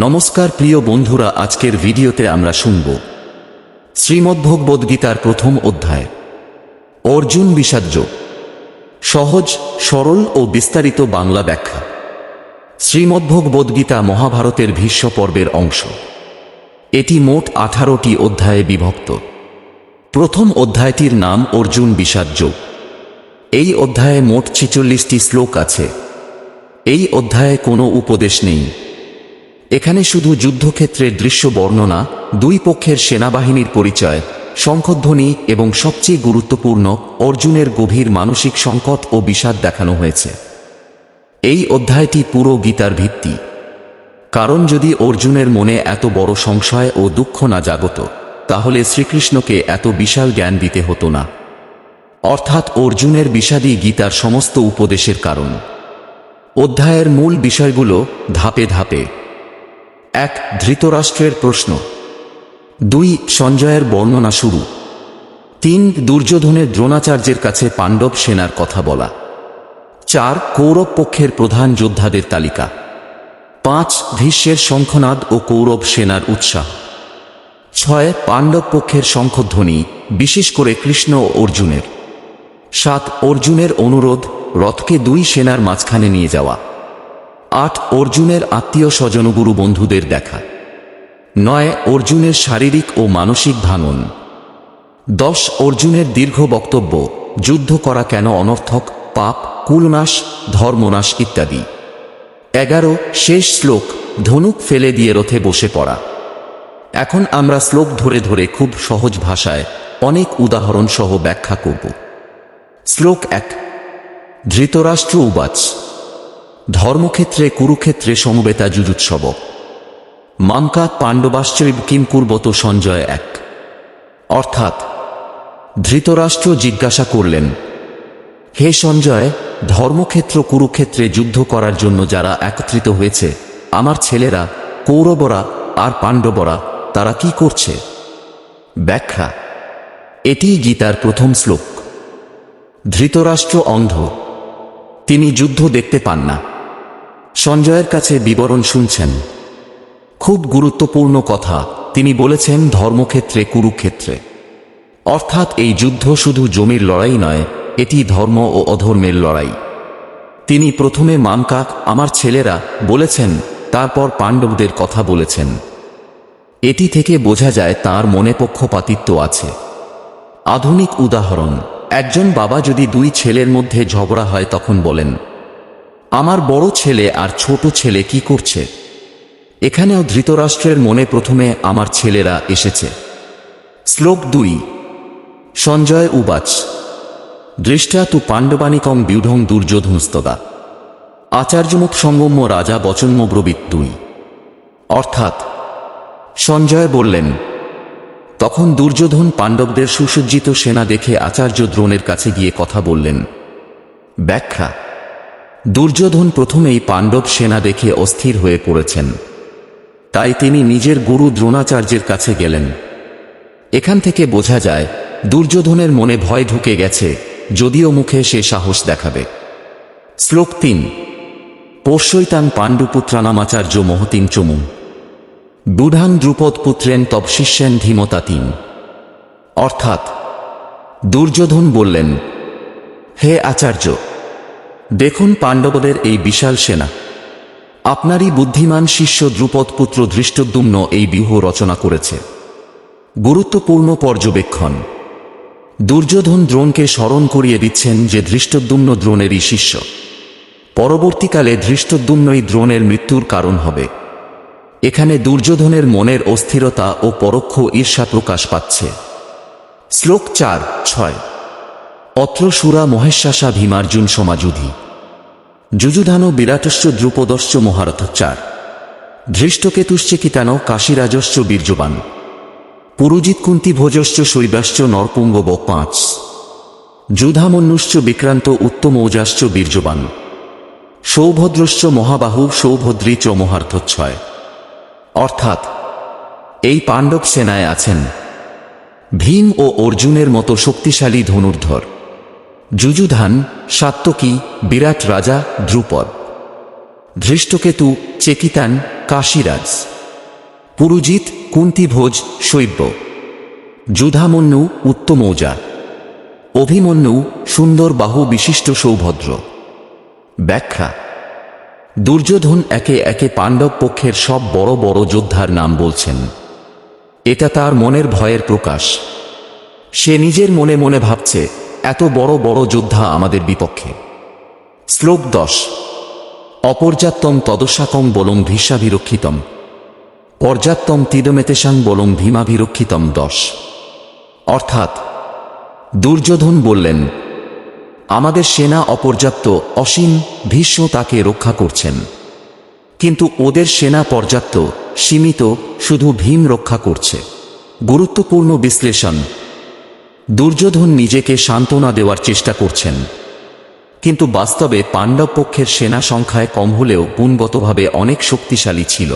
নমস্কার প্রিয় বন্ধুরা, আজকের ভিডিওতে আমরা শুনব শ্রীমদ্ভগবদ্গীতার প্রথম অধ্যায় অর্জুন বিষাদযোগ। সহজ, সরল ও বিস্তারিত বাংলা ব্যাখ্যা। শ্রীমদ্ভগবদ্গীতা মহাভারতের ভীষ্ম পর্বের অংশ। এটি মোট 18টি অধ্যায়ে বিভক্ত। প্রথম অধ্যায়টির নাম অর্জুন বিষাদযোগ। এই অধ্যায়ে মোট 46টি শ্লোক আছে। এই অধ্যায়ে কোনো উপদেশ নেই। এখানে শুধু যুদ্ধক্ষেত্রের দৃশ্য বর্ণনা, দুই পক্ষের সেনাবাহিনীর পরিচয়, শঙ্খধ্বনি এবং সবচেয়ে গুরুত্বপূর্ণ অর্জুনের গভীর মানসিক সংকট ও বিষাদ দেখানো হয়েছে। এই অধ্যায়টি পুরো গীতার ভিত্তি। কারণ যদি অর্জুনের মনে এত বড় সংশয় ও দুঃখ না জাগত, তাহলে শ্রীকৃষ্ণকে এত বিশাল জ্ঞান দিতে হতো না। অর্থাৎ অর্জুনের বিষাদই গীতার সমস্ত উপদেশের কারণ। অধ্যায়ের মূল বিষয়গুলো ধাপে ধাপে। 1. ধৃতরাষ্ট্রের প্রশ্ন। 2. সঞ্জয়ের বর্ণনা শুরু। 3. দুর্যোধনের দ্রোণাচার্যের কাছে পাণ্ডব সেনার কথা বলা। 4. কৌরব পক্ষের প্রধান যোদ্ধাদের তালিকা। 5. ভীষ্মের শঙ্খনাদ ও কৌরব সেনার উৎসাহ। 6. পাণ্ডব পক্ষের শঙ্খধ্বনি, বিশেষ করে কৃষ্ণ ও অর্জুনের। 7. অর্জুনের অনুরোধ, রথকে দুই সেনার মাঝখানে নিয়ে যাওয়া। 8. অর্জুনের আত্মীয় স্বজন গুরু বন্ধুদের দেখা। 9. অর্জুনের শারীরিক ও মানসিক ভাঙন। 10. অর্জুনের দীর্ঘ বক্তব্য, যুদ্ধ করা কেন অনর্থক, পাপ, কুলনাশ, ধর্মনাশ ইত্যাদি। 11. শেষ শ্লোক, ধনুক ফেলে দিয়ে রথে বসে পড়া। এখন আমরা শ্লোক ধরে ধরে খুব সহজ ভাষায় অনেক উদাহরণ সহ ব্যাখ্যা করব। শ্লোক 1। ধৃতরাষ্ট্র উবাচ ধর্মক্ষেত্রে কুরুক্ষেত্রে সমবেতা যুযুৎসব মামকা পাণ্ডবাশ্চৈব কিম কুর্বত সঞ্জয় 1। অর্থাৎ ধৃতরাষ্ট্র জিজ্ঞাসা করলেন, হে সঞ্জয়, ধর্মক্ষেত্র কুরুক্ষেত্রে যুদ্ধ করার জন্য যারা একত্রিত হয়েছে, আমার ছেলেরা, কৌরবরা আর পাণ্ডবরা, তারা কি করছে? ব্যাখ্যা। এটিই গীতার প্রথম শ্লোক। ধৃতরাষ্ট্র অন্ধ, তিনি যুদ্ধ দেখতে পান না। সঞ্জয়ের কাছে বিবরণ শুনছেন। খুব গুরুত্বপূর্ণ কথা, তিনি বলেছেন ধর্মক্ষেত্রে কুরুক্ষেত্রে। অর্থাৎ এই যুদ্ধ শুধু জমির লড়াই নয়, এটি ধর্ম ও অধর্মের লড়াই। তিনি প্রথমে মামকা, আমার ছেলেরা বলেছেন, তারপর পাণ্ডবদের কথা বলেছেন। এটি থেকে বোঝা যায় তাঁর মনে পক্ষপাতিত্ব আছে। আধুনিক উদাহরণ, একজন বাবা যদি দুই ছেলের মধ্যে ঝগড়া হয় তখন বলেন, আমার বড় ছেলে আর ছোট ছেলে কি করছে? এখানেও ধৃতরাষ্ট্রের মনে প্রথমে আমার ছেলেরা এসেছে। শ্লোক 2। সঞ্জয় উবাচ দৃষ্টা তু পাণ্ডবানিকং ব্যূঢ়ং দুর্যোধনস্তদা আচার্যমুখ সঙ্গম্য রাজা বচনমব্রবীত 2। অর্থাৎ সঞ্জয় বললেন, তখন দুর্যোধন পাণ্ডবদের সুসজ্জিত সেনা দেখে আচার্য দ্রোণের কাছে গিয়ে কথা বললেন। ব্যাখ্যা। দুর্যোধন প্রথমেই পাণ্ডব সেনা দেখে অস্থির হয়ে পড়েছেন। তাই তিনি নিজের গুরু দ্রোণাচার্যের কাছে গেলেন। এখান থেকে বোঝা যায় দুর্যোধনের মনে ভয় ঢুকে গেছে, যদিও মুখে সে সাহস দেখাবে। শ্লোক 3। পর্ষৈতান পাণ্ডুপুত্রানামাচার্য মহতিং চমুং বুধাং দ্রুপদ পুত্রেন তব শিষ্যেন ধীমতা 3। অর্থাৎ দুর্যোধন বললেন, হে আচার্য, দেখুন পাণ্ডবদের এই বিশাল সেনা। আপনারই বুদ্ধিমান শিষ্য দ্রুপদ পুত্র ধৃষ্টদ্যুম্ন এই ব্যূহ রচনা করেছে। গুরুত্বপূর্ণ পর্যবেক্ষণ। দুর্যোধন দ্রোণকে স্মরণ করিয়ে দিচ্ছেন যে ধৃষ্টদ্যুম্ন দ্রোণেরই শিষ্য। পরবর্তীকালে ধৃষ্টদ্যুম্নই দ্রোণের মৃত্যুর কারণ হবে। এখানে দুর্যোধনের মনের অস্থিরতা ও পরোক্ষ ঈর্ষা প্রকাশ পাচ্ছে। শ্লোক 4-6। অত্র সুরা মহেশ্বাসা ভীমার্জুন সমাযুধি যুযুধানো বিরাটশ্চ দ্রুপদশ্চ মহারথ 4। ধৃষ্টকেতুশ্চেকিতানো কাশীরাজশ্চ বীর্যবান পুরুজিৎ কুন্তিভোজশ্চ শৈবাশ্চ নরপুঙ্গব 5। যুধামন্যুশ্চ বিক্রান্ত উত্তমৌজাশ্চ বীর্যবান সৌভদ্রশ্চ মহাবাহু সৌভদ্রী চ মহার্থ 6। অর্থাৎ এই পাণ্ডব সেনায় আছেন ভীম ও অর্জুনের মতো শক্তিশালী ধনুর্ধর, যুযুধান, সাত্যকী, বিরাট রাজা দ্রুপদ, ধৃষ্টকেতু, চেকিতান, কাশীরাজ, পুরুজিৎ কুন্তিভোজ শৈব্য, যুধামন্যু উত্তমৌজা, অভিমন্যু সুন্দর বাহু বিশিষ্ট সৌভদ্র। ব্যাখ্যা: দুর্যোধন একে একে পাণ্ডব পক্ষের সব বড় বড় যোদ্ধার নাম বলছেন। এটা তার মনের ভয়ের প্রকাশ। সে নিজের মনে মনে ভাবছে, এত বড় বড় যোদ্ধা আমাদের বিপক্ষে। শ্লোক 10। অপর্যাপ্তম তদস্যাকং বলং ভীষ্মাভিরক্ষিতম, পর্যাপ্তম তিদমেতেশাং বলং ভীমাভিরক্ষিতম। 10। অর্থাৎ দুর্যোধন বললেন, আমাদের সেনা অপর্যাপ্ত, অসীম, ভীষ্ম তাকে রক্ষা করছেন। কিন্তু ওদের সেনা পর্যাপ্ত, সীমিত, শুধু ভীম রক্ষা করছে। গুরুত্বপূর্ণ বিশ্লেষণ: দুর্যোধন নিজেকে সান্ত্বনা দেওয়ার চেষ্টা করছেন, কিন্তু বাস্তবে পাণ্ডব পক্ষের সেনা সংখ্যায় কম হলেও গুণগতভাবে অনেক শক্তিশালী ছিল।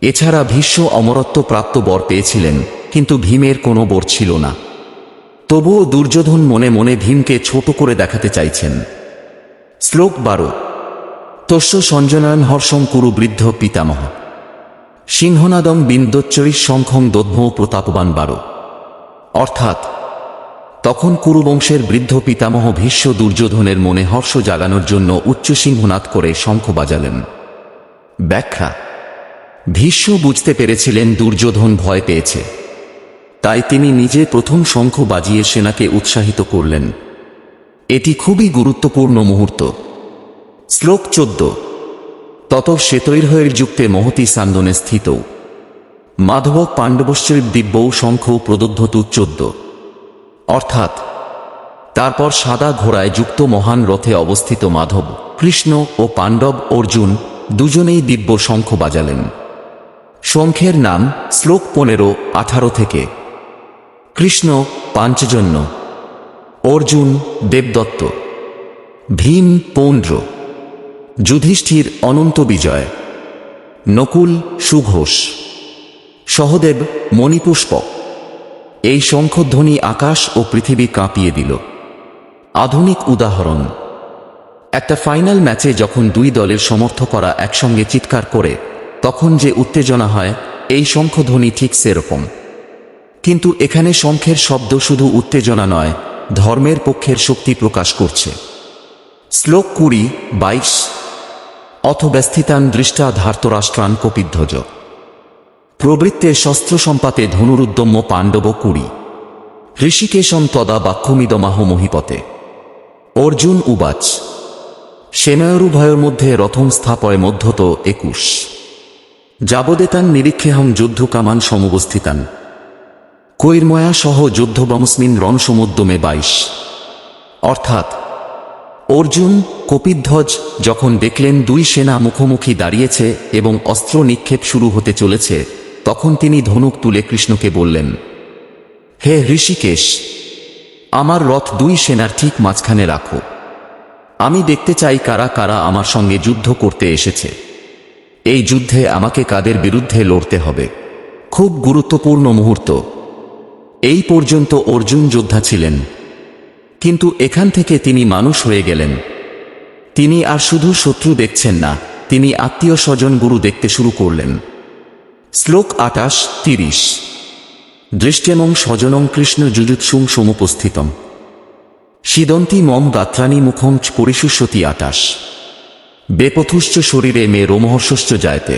এছাড়া ভীষ্ম অমরত্ব প্রাপ্ত বর পেয়েছিলেন, কিন্তু ভীমের কোনো বর ছিল না। তবুও দুর্যোধন মনে মনে ভীমকে ছোট করে দেখাতে চাইছেন। শ্লোক 12। তস্য সঞ্জনয়ন হর্ষং কুরু বৃদ্ধ পিতামহ, সিংহনাদম বিন্দোচ্চরিস শঙ্খং দোদ্ভৌ প্রতাপবান। 12। অর্থাৎ তখন কুরুবংশের বৃদ্ধ পিতামহ ভীষ্ম দুর্যোধনের মনে হর্ষ জাগানোর জন্য উচ্চ সিংহনাদ করে শঙ্খ বাজালেন। ব্যাখ্যা: ভীষ্ম বুঝতে পেরেছিলেন দুর্যোধন ভয় পেয়েছে, তাই তিনি নিজে প্রথম শঙ্খ বাজিয়ে সেনাকে উৎসাহিত করলেন। এটি খুবই গুরুত্বপূর্ণ মুহূর্ত। শ্লোক 14। তত শ্বেতৈর্হয়ের যুক্তে মহতি সান্দনে স্থিত মাধব পাণ্ডবশ্চৈব দিব্যৌ শঙ্খৌ প্রদদ্ধতু। 14। অর্থাৎ তারপর সাদা ঘোড়ায় যুক্ত মহান রথে অবস্থিত মাধব, কৃষ্ণ ও পাণ্ডব অর্জুন দুজনেই দিব্য শঙ্খ বাজালেন। শঙ্খের নাম শ্লোক 15-18 থেকে: কৃষ্ণ পাঞ্চজন্য, অর্জুন দেবদত্ত, ভীম পৌন্ড্র, যুধিষ্ঠির অনন্ত বিজয়, নকুল সুঘোষ, সহদেব মণিপুষ্পক। এই শঙ্খধ্বনি আকাশ ও পৃথিবী কাঁপিয়ে দিল। আধুনিক উদাহরণ: একটা ফাইনাল ম্যাচে যখন দুই দলের সমর্থকরা একসঙ্গে চিৎকার করে তখন যে উত্তেজনা হয়, এই শঙ্খধ্বনি ঠিক সেরকম। কিন্তু এখানে শঙ্খের শব্দ শুধু উত্তেজনা নয়, ধর্মের পক্ষের শক্তি প্রকাশ করছে। শ্লোক 20-22। অথ ব্যস্থিতান দৃষ্টা ধার্তরাষ্ট্রান কপিধ্বজ, প্রবৃত্তে শস্ত্র সম্পাতে ধনুরুদ্যম্য পাণ্ডব 20। ঋষিকেশম তদা বাক্যমিদমাহ মহিপতে। অর্জুন উবাচ, সেনয়োরুভয়োর মধ্যে রথং স্থাপয় মধ্যত 21। যাবদেতান নিরীক্ষেহং যুদ্ধকামান সমবস্থিতান, কৈর্ময়া সহ যুদ্ধবমস্মিন রণসমুদ্যমে 22। অর্থাৎ অর্জুন কপিধ্বজ যখন দেখলেন দুই সেনা মুখোমুখি দাঁড়িয়েছে এবং অস্ত্র নিক্ষেপ শুরু হতে চলেছে, তখন তিনি ধনুক তুলে কৃষ্ণকে বললেন, হে ঋষিকেশ, আমার রথ দুই সেনার ঠিক মাঝখানে রাখো। আমি দেখতে চাই কারা কারা আমার সঙ্গে যুদ্ধ করতে এসেছে। এই যুদ্ধে আমাকে কাদের বিরুদ্ধে লড়তে হবে। খুব গুরুত্বপূর্ণ মুহূর্ত। এই পর্যন্ত অর্জুন যোদ্ধা ছিলেন, কিন্তু এখান থেকে তিনি মানুষ হয়ে গেলেন। তিনি আর শুধু শত্রু দেখছেন না, তিনি আত্মীয় স্বজন গুরু দেখতে শুরু করলেন। শ্লোক 28-30। দৃষ্টেমং স্বজনং কৃষ্ণ যুজুৎসুং সমুপস্থিতম, সিদন্তি মম গাত্রাণি মুখং পরিশুষ্যতি। 28। বেপথুশ্চ শরীরে মে রোমহর্ষশ্চ জায়তে,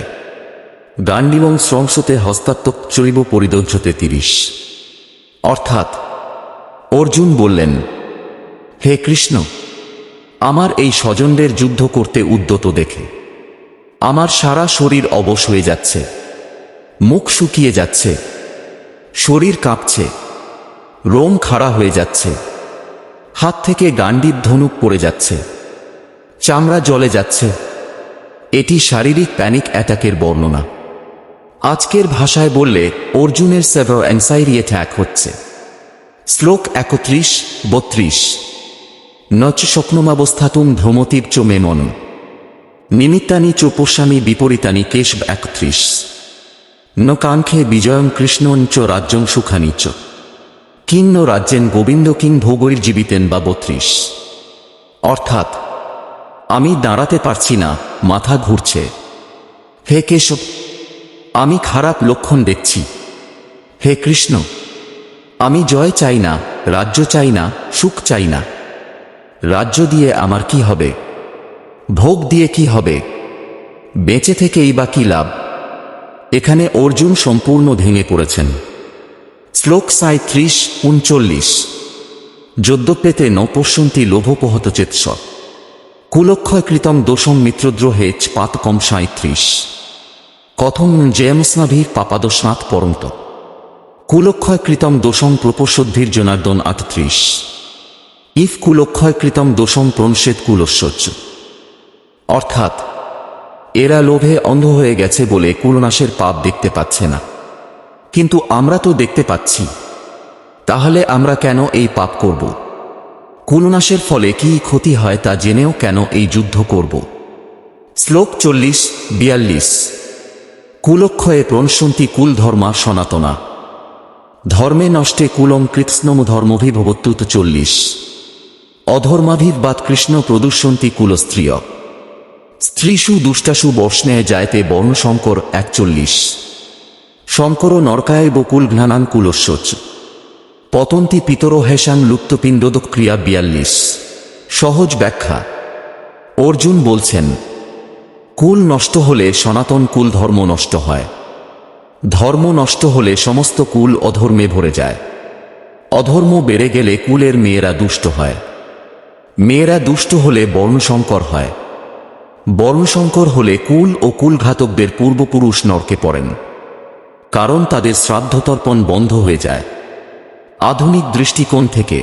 গান্ডিবং স্রংসতে হস্তাত্মক চৈব পরিদজ্জতে। 30। অর্থাৎ অর্জুন বললেন, হে কৃষ্ণ, আমার এই স্বজনদের যুদ্ধ করতে উদ্যত দেখে আমার সারা শরীর অবশ হয়ে যাচ্ছে, মুখ শুকিয়ে যাচ্ছে, শরীর কাঁপছে, রোম খাড়া হয়ে যাচ্ছে, হাত থেকে গান্ডীব ধনুক পড়ে যাচ্ছে, চামড়া জ্বলে যাচ্ছে। এটি শারীরিক প্যানিক অ্যাটাকের বর্ণনা। আজকের ভাষায় বললে অর্জুনের সেভার অ্যাংজাইটি অ্যাটাক হচ্ছে। শ্লোক 31-32। নচ স্বপ্নমাবস্থাতুম ভ্রমতিব চ মে মন, নিমিত্তানি চ পশ্যামি বিপরীতানি। কেশ 31। ন কাঙ্ক্ষে বিজয়ং কৃষ্ণন চ রাজ্যং সুখানি চ, কিং ন রাজ্যেন গোবিন্দ কিং ভোগৈর্জীবিতেন। বা 32। অর্থাৎ আমি দাঁড়াতে পারছি না, মাথা ঘুরছে। হে কেশব, আমি খারাপ লক্ষণ দেখছি। হে কৃষ্ণ, আমি জয় চাই না, রাজ্য চাই না, সুখ চাই না। রাজ্য দিয়ে আমার কি হবে? ভোগ দিয়ে কি হবে? বেঁচে থেকেই বা কি লাভ? এখানে অর্জুন সম্পূর্ণ ভেঙে পড়েছেন। শ্লোক 37-39। যদ্যপেতে ন পশ্যন্তি লোভোপহত চেতস কুলক্ষয় কৃতম দোষম মিত্রদ্রোহে পাতকম 37। কথং জয়মস্নাভির পাপাদস্নাথ পরন্ত কুলক্ষয় কৃতম দোষং প্রপশুদ্ধির জনার্দন 38। ইফ কুলক্ষয় কৃতম দোষং প্রংসেত কুলস্যচ। অর্থাৎ এরা লোভে অন্ধ হয়ে গেছে বলে কুলনাশের পাপ দেখতে পাচ্ছে না, কিন্তু আমরা তো দেখতে পাচ্ছি। তাহলে আমরা কেন এই পাপ করব? কুলনাশের ফলে কি ক্ষতি হয় তা জেনেও কেন এই যুদ্ধ করব? শ্লোক 40-42। কুলক্ষয়ে প্রণশন্তি কুল ধর্মা সনাতনা ধর্মে নষ্টে কুলং কৃৎস্নম ধর্মভিভবত্যুত 40। অধর্মাভিবাদ কৃষ্ণ প্রদুষ্যন্তি কুলস্ত্রিয় স্ত্রীষু দুষ্টাসু বর্ষ্ণে যায়তে বর্ণশঙ্কর 41। শঙ্কর নরকায় বকুল ঘ্নানান কুলস্যচ পতন্তি পিতর হেসাং লুপ্তপিণ্ডোদক ক্রিয়া 42। সহজ ব্যাখ্যা। অর্জুন বলছেন, কুল নষ্ট হলে সনাতন কুল ধর্ম নষ্ট হয়। ধর্ম নষ্ট হলে সমস্ত কুল অধর্মে ভরে যায়। অধর্ম বেড়ে গেলে কুলের মেয়েরা দুষ্ট হয়। মেয়েরা দুষ্ট হলে বর্ণশঙ্কর হয়। বর্ণশঙ্কর হলে কুল ও কুলঘাতকদের পূর্বপুরুষ নরকে পড়েন, কারণ তাদের শ্রাদ্ধতর্পণ বন্ধ হয়ে যায়। আধুনিক দৃষ্টিকোণ থেকে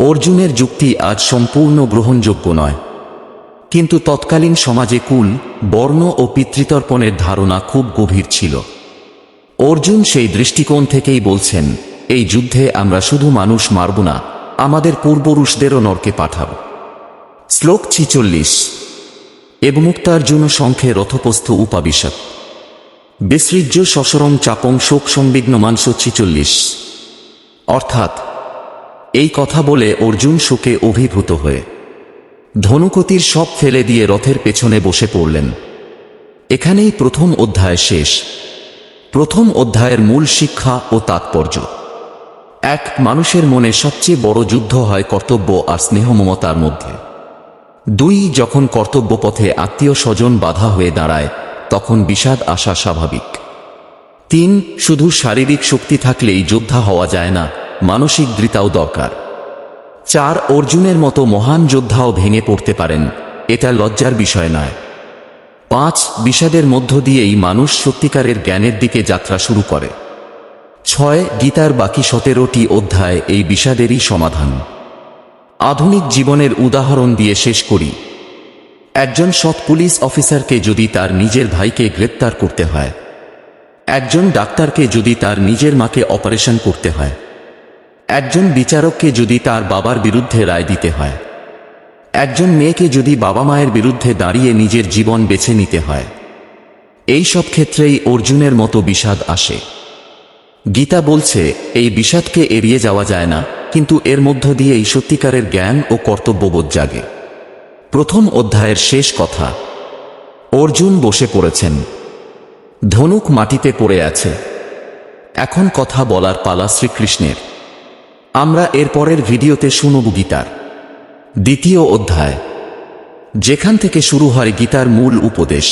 অর্জুনের যুক্তি আজ সম্পূর্ণ গ্রহণযোগ্য নয়, কিন্তু তৎকালীন সমাজে কুল, বর্ণ ও পিতৃতর্পণের ধারণা খুব গভীর ছিল। অর্জুন সেই দৃষ্টিকোণ থেকেই বলছেন, এই যুদ্ধে আমরা শুধু মানুষ মারব না, আমাদের পূর্বপুরুষদেরও নরকে পাঠাব। শ্লোক 46। এবমুক্তার্জুন শঙ্খে রথপস্থ উপাবিশত বিসৃজ্য সসরং চাপং শোক সংবিঘ্নমান 46। অর্থাৎ এই কথা বলে অর্জুন শোকে অভিভূত হয়ে ধনুকতির সব ফেলে দিয়ে রথের পেছনে বসে পড়লেন। এখানেই প্রথম অধ্যায় শেষ। প্রথম অধ্যায়ের মূল শিক্ষা ও তাৎপর্য: এক, মানুষের মনে সবচেয়ে বড় যুদ্ধ হয় কর্তব্য আর স্নেহ মমতার মধ্যে। দুই, যখন কর্তব্য পথে আত্মীয় স্বজন বাধা হয়ে দাঁড়ায় তখন বিষাদ আসা স্বাভাবিক। তিন, শুধু শারীরিক শক্তি থাকলেই যোদ্ধা হওয়া যায় না, মানসিক দৃঢ়তাও দরকার। চার, অর্জুনের মতো মহান যোদ্ধাও ভেঙে পড়তে পারেন, এটা লজ্জার বিষয় নয়। পাঁচ, বিষাদের মধ্য দিয়েই মানুষ সত্যিকারের জ্ঞানের দিকে যাত্রা শুরু করে। ছয়, গীতার বাকি 17টি অধ্যায় এই বিষাদেরই সমাধান। আধুনিক জীবনের উদাহরণ দিয়ে শেষ করি। একজন সৎ পুলিশ অফিসারকে যদি তার নিজের ভাইকে গ্রেপ্তার করতে হয়, একজন ডাক্তারকে যদি তার নিজের মাকে অপারেশন করতে হয়, একজন বিচারককে যদি তার বাবার বিরুদ্ধে রায় দিতে হয়, একজন মেয়েকে যদি বাবা মায়ের বিরুদ্ধে দাঁড়িয়ে নিজের জীবন বেছে নিতে হয়, এই সব ক্ষেত্রেই অর্জুনের মতো বিষাদ আসে। গীতা বলছে, এই বিষাদকে এড়িয়ে যাওয়া যায় না, কিন্তু এর মধ্য দিয়েই সত্যিকারের জ্ঞান ও কর্তব্যবোধ জাগে। প্রথম অধ্যায়ের শেষ কথা: অর্জুন বসে পড়েছেন, ধনুক মাটিতে পড়ে আছে। এখন কথা বলার পালা শ্রীকৃষ্ণের। আমরা এর পরের ভিডিওতে শুনব গীতার দ্বিতীয় অধ্যায়, যেখান থেকে শুরু হয় গীতার মূল উপদেশ।